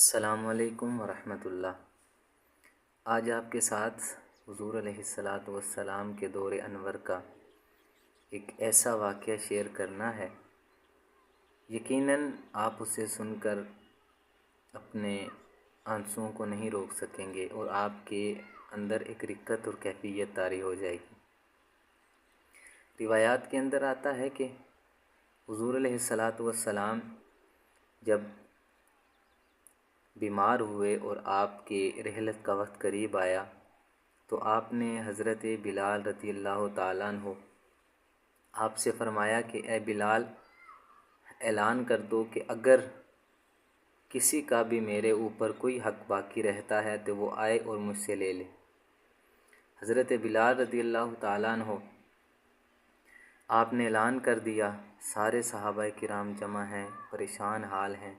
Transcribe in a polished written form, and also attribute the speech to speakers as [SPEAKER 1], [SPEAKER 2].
[SPEAKER 1] السلام علیکم ورحمۃ اللہ۔ آج آپ کے ساتھ حضور علیہ الصلاۃ والسلام کے دور انور کا ایک ایسا واقعہ شیئر کرنا ہے، یقیناً آپ اسے سن کر اپنے آنسوؤں کو نہیں روک سکیں گے اور آپ کے اندر ایک رقت اور کیفیت طاری ہو جائے گی۔ روایات کے اندر آتا ہے کہ حضور علیہ الصلاۃ والسلام جب بیمار ہوئے اور آپ کے رحلت کا وقت قریب آیا تو آپ نے حضرت بلال رضی اللہ تعالیٰ عنہ آپ سے فرمایا کہ اے بلال، اعلان کر دو کہ اگر کسی کا بھی میرے اوپر کوئی حق باقی رہتا ہے تو وہ آئے اور مجھ سے لے لے۔ حضرت بلال رضی اللہ تعالیٰ عنہ آپ نے اعلان کر دیا، سارے صحابہ کرام جمع ہیں، پریشان حال ہیں،